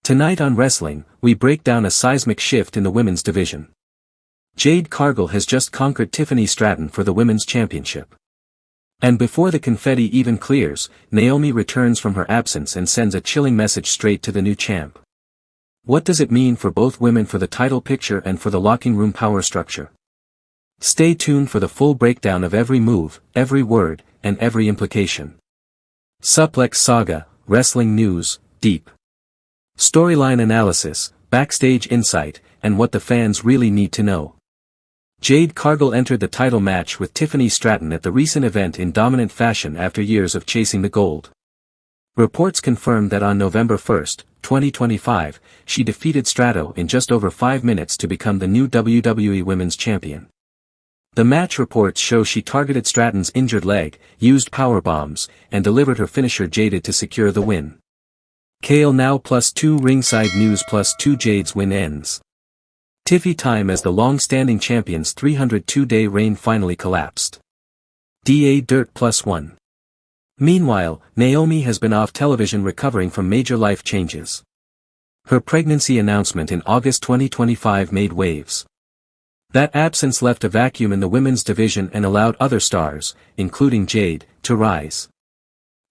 Tonight on Wrestling, we break down a seismic shift in the women's division. Jade Cargill has just conquered Tiffany Stratton for the women's championship. And before the confetti even clears, Naomi returns from her absence and sends a chilling message straight to the new champ. What does it mean for both women for the title picture and for the locker room power structure? Stay tuned for the full breakdown of every move, every word, and every implication. Suplex Saga, Wrestling News, Deep Storyline Analysis, Backstage Insight, and what the fans really need to know. Jade Cargill entered the title match with Tiffany Stratton at the recent event in dominant fashion after years of chasing the gold. Reports confirmed that on November 1, 2025, she defeated Stratton in just over 5 minutes to become the new WWE Women's Champion. The match reports show she targeted Stratton's injured leg, used powerbombs, and delivered her finisher Jaded to secure the win. Kale now +2 ringside news +2 Jade's win ends. Tiffy time as the long-standing champion's 302-day reign finally collapsed. DA Dirt +1. Meanwhile, Naomi has been off television recovering from major life changes. Her pregnancy announcement in August 2025 made waves. That absence left a vacuum in the women's division and allowed other stars, including Jade, to rise.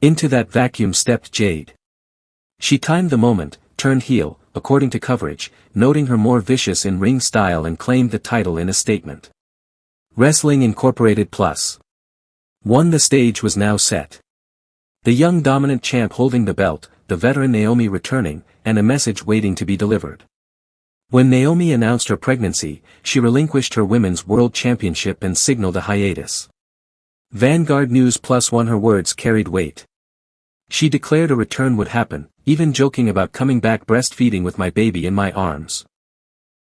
Into that vacuum stepped Jade. She timed the moment, turned heel, according to coverage, noting her more vicious in-ring style and claimed the title in a statement. Wrestling Incorporated Plus. The stage was now set. The young dominant champ holding the belt, the veteran Naomi returning, and a message waiting to be delivered. When Naomi announced her pregnancy, she relinquished her Women's World Championship and signaled a hiatus. Vanguard News +1 Her words carried weight. She declared a return would happen, even joking about coming back breastfeeding with my baby in my arms.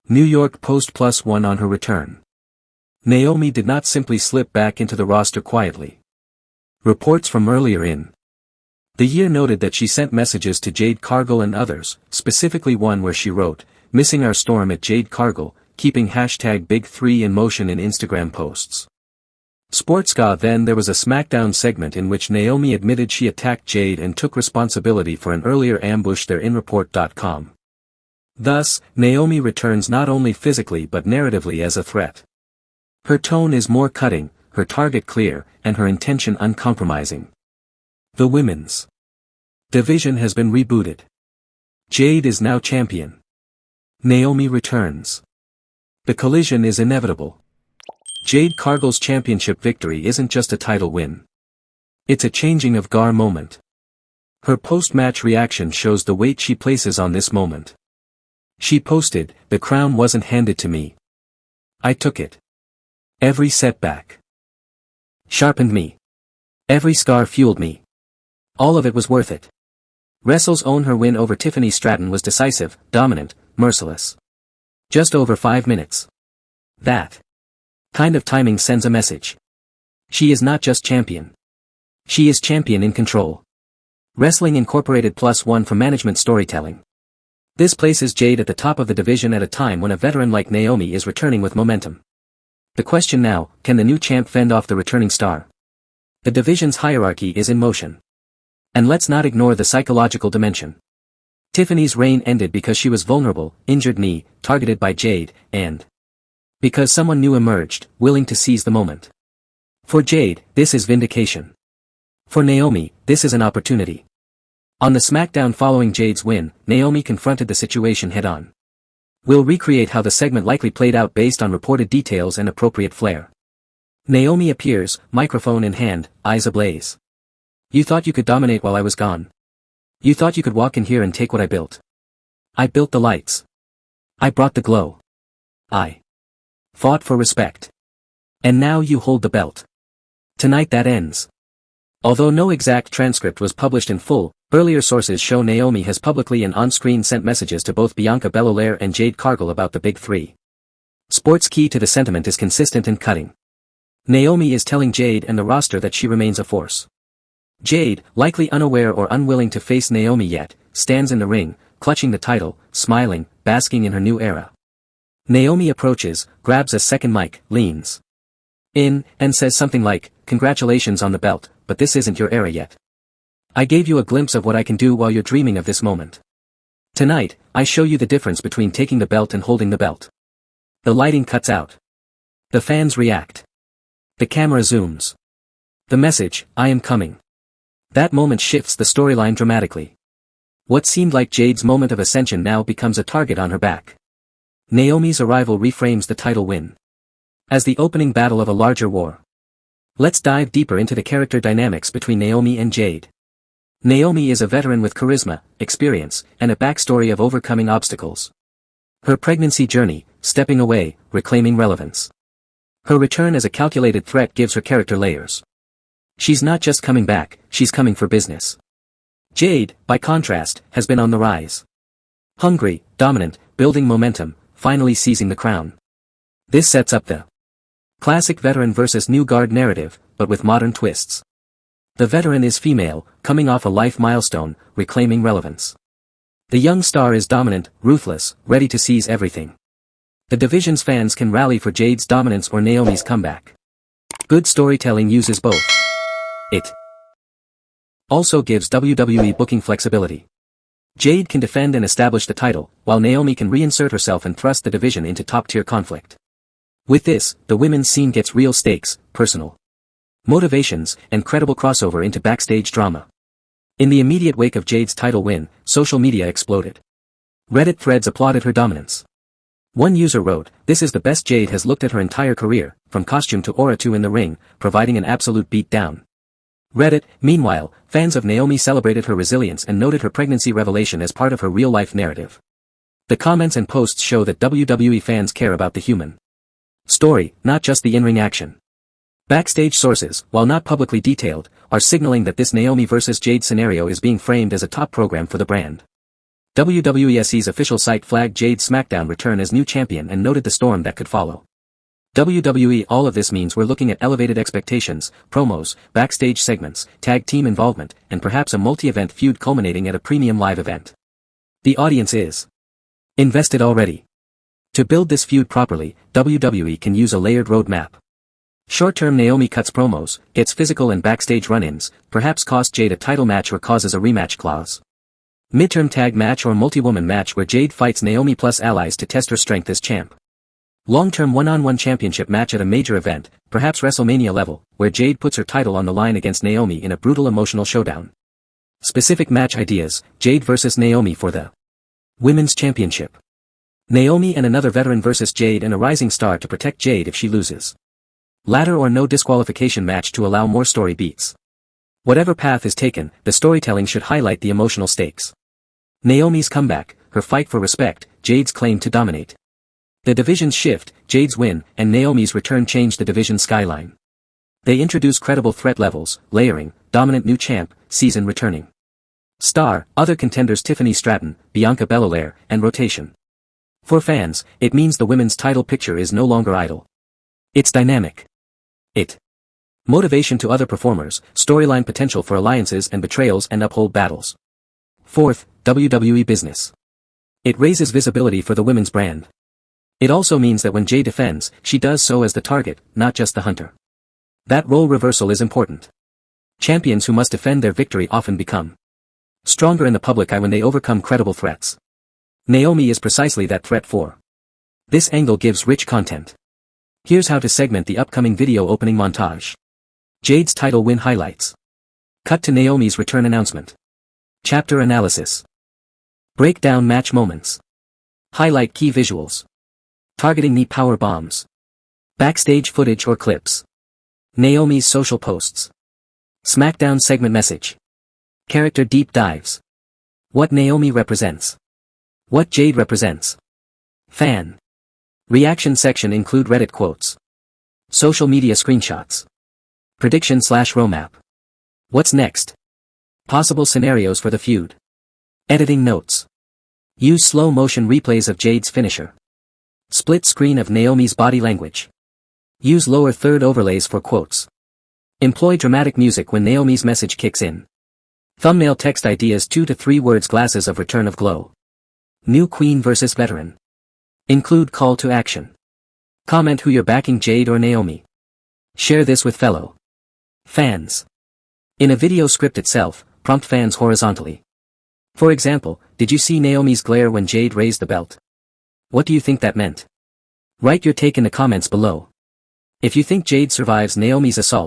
New York Post +1 on her return. Naomi did not simply slip back into the roster quietly. Reports from earlier in the year noted that she sent messages to Jade Cargill and others, specifically one where she wrote, "Missing our storm at Jade Cargill, keeping #Big3 in motion in Instagram posts." Sportsca Then there was a SmackDown segment in which Naomi admitted she attacked Jade and took responsibility for an earlier ambush there in Report.com. Thus, Naomi returns not only physically but narratively as a threat. Her tone is more cutting, her target clear, and her intention uncompromising. The women's division has been rebooted. Jade is now champion. Naomi returns. The collision is inevitable. Jade Cargill's championship victory isn't just a title win. It's a changing of guard moment. Her post-match reaction shows the weight she places on this moment. She posted, "The crown wasn't handed to me. I took it. Every setback sharpened me. Every scar fueled me. All of it was worth it." Wrestle's own her win over Tiffany Stratton was decisive, dominant, merciless. Just over 5 minutes. That kind of timing sends a message. She is not just champion. She is champion in control. Wrestling Incorporated +1 for management storytelling. This places Jade at the top of the division at a time when a veteran like Naomi is returning with momentum. The question now, can the new champ fend off the returning star? The division's hierarchy is in motion. And let's not ignore the psychological dimension. Tiffany's reign ended because she was vulnerable, injured knee, targeted by Jade, and because someone new emerged, willing to seize the moment. For Jade, this is vindication. For Naomi, this is an opportunity. On the SmackDown following Jade's win, Naomi confronted the situation head-on. We'll recreate how the segment likely played out based on reported details and appropriate flair. Naomi appears, microphone in hand, eyes ablaze. "You thought you could dominate while I was gone. You thought you could walk in here and take what I built. I built the lights. I brought the glow. I fought for respect. And now you hold the belt. Tonight that ends." Although no exact transcript was published in full, earlier sources show Naomi has publicly and on-screen sent messages to both Bianca Belair and Jade Cargill about the Big Three. Sports Key to the sentiment is consistent and cutting. Naomi is telling Jade and the roster that she remains a force. Jade, likely unaware or unwilling to face Naomi yet, stands in the ring, clutching the title, smiling, basking in her new era. Naomi approaches, grabs a second mic, leans in, and says something like, "Congratulations on the belt, but this isn't your era yet. I gave you a glimpse of what I can do while you're dreaming of this moment. Tonight, I show you the difference between taking the belt and holding the belt. The lighting cuts out. The fans react. The camera zooms. The message, I am coming. That moment shifts the storyline dramatically. What seemed like Jade's moment of ascension now becomes a target on her back. Naomi's arrival reframes the title win as the opening battle of a larger war. Let's dive deeper into the character dynamics between Naomi and Jade. Naomi is a veteran with charisma, experience, and a backstory of overcoming obstacles. Her pregnancy journey, stepping away, reclaiming relevance. Her return as a calculated threat gives her character layers. She's not just coming back, she's coming for business. Jade, by contrast, has been on the rise. Hungry, dominant, building momentum, finally seizing the crown. This sets up the classic veteran versus new guard narrative, but with modern twists. The veteran is female, coming off a life milestone, reclaiming relevance. The young star is dominant, ruthless, ready to seize everything. The division's fans can rally for Jade's dominance or Naomi's comeback. Good storytelling uses both. It also gives WWE booking flexibility. Jade can defend and establish the title, while Naomi can reinsert herself and thrust the division into top-tier conflict. With this, the women's scene gets real stakes, personal motivations, and credible crossover into backstage drama. In the immediate wake of Jade's title win, social media exploded. Reddit threads applauded her dominance. One user wrote, "This is the best Jade has looked at her entire career, from costume to aura to in the ring, providing an absolute beatdown." Reddit, meanwhile, fans of Naomi celebrated her resilience and noted her pregnancy revelation as part of her real-life narrative. The comments and posts show that WWE fans care about the human story, not just the in-ring action. Backstage sources, while not publicly detailed, are signaling that this Naomi vs. Jade scenario is being framed as a top program for the brand. WWE's official site flagged Jade's SmackDown return as new champion and noted the storm that could follow. WWE, all of this means we're looking at elevated expectations, promos, backstage segments, tag team involvement, and perhaps a multi-event feud culminating at a premium live event. The audience is invested already. To build this feud properly, WWE can use a layered roadmap. Short-term Naomi cuts promos, gets physical and backstage run-ins, perhaps cost Jade a title match or causes a rematch clause. Mid-term tag match or multi-woman match where Jade fights Naomi plus allies to test her strength as champ. Long-term one-on-one championship match at a major event, perhaps WrestleMania level, where Jade puts her title on the line against Naomi in a brutal emotional showdown. Specific match ideas, Jade vs. Naomi for the Women's Championship. Naomi and another veteran vs. Jade and a rising star to protect Jade if she loses. Ladder or no disqualification match to allow more story beats. Whatever path is taken, the storytelling should highlight the emotional stakes. Naomi's comeback, her fight for respect, Jade's claim to dominate. The division's shift, Jade's win, and Naomi's return change the division's skyline. They introduce credible threat levels, layering, dominant new champ, season returning. Star, other contenders Tiffany Stratton, Bianca Belair, and rotation. For fans, it means the women's title picture is no longer idle. It's dynamic. It motivation to other performers, storyline potential for alliances and betrayals and uphold battles. Fourth, WWE business. It raises visibility for the women's brand. It also means that when Jade defends, she does so as the target, not just the hunter. That role reversal is important. Champions who must defend their victory often become stronger in the public eye when they overcome credible threats. Naomi is precisely that threat for. This angle gives rich content. Here's how to segment the upcoming video opening montage. Jade's title win highlights. Cut to Naomi's return announcement. Chapter analysis. Breakdown match moments. Highlight key visuals. Targeting knee power bombs. Backstage footage or clips. Naomi's social posts. SmackDown segment message. Character deep dives. What Naomi represents. What Jade represents. Fan reaction section include Reddit quotes. Social media screenshots. Prediction/roadmap. What's next? Possible scenarios for the feud. Editing notes. Use slow motion replays of Jade's finisher. Split screen of Naomi's body language. Use lower third overlays for quotes. Employ dramatic music when Naomi's message kicks in. Thumbnail text ideas 2 to 3 words glasses of return of glow. New queen versus veteran. Include call to action. Comment who you're backing, Jade or Naomi. Share this with fellow fans. In a video script itself, prompt fans horizontally. For example, did you see Naomi's glare when Jade raised the belt? What do you think that meant? Write your take in the comments below. If you think Jade survives Naomi's assault,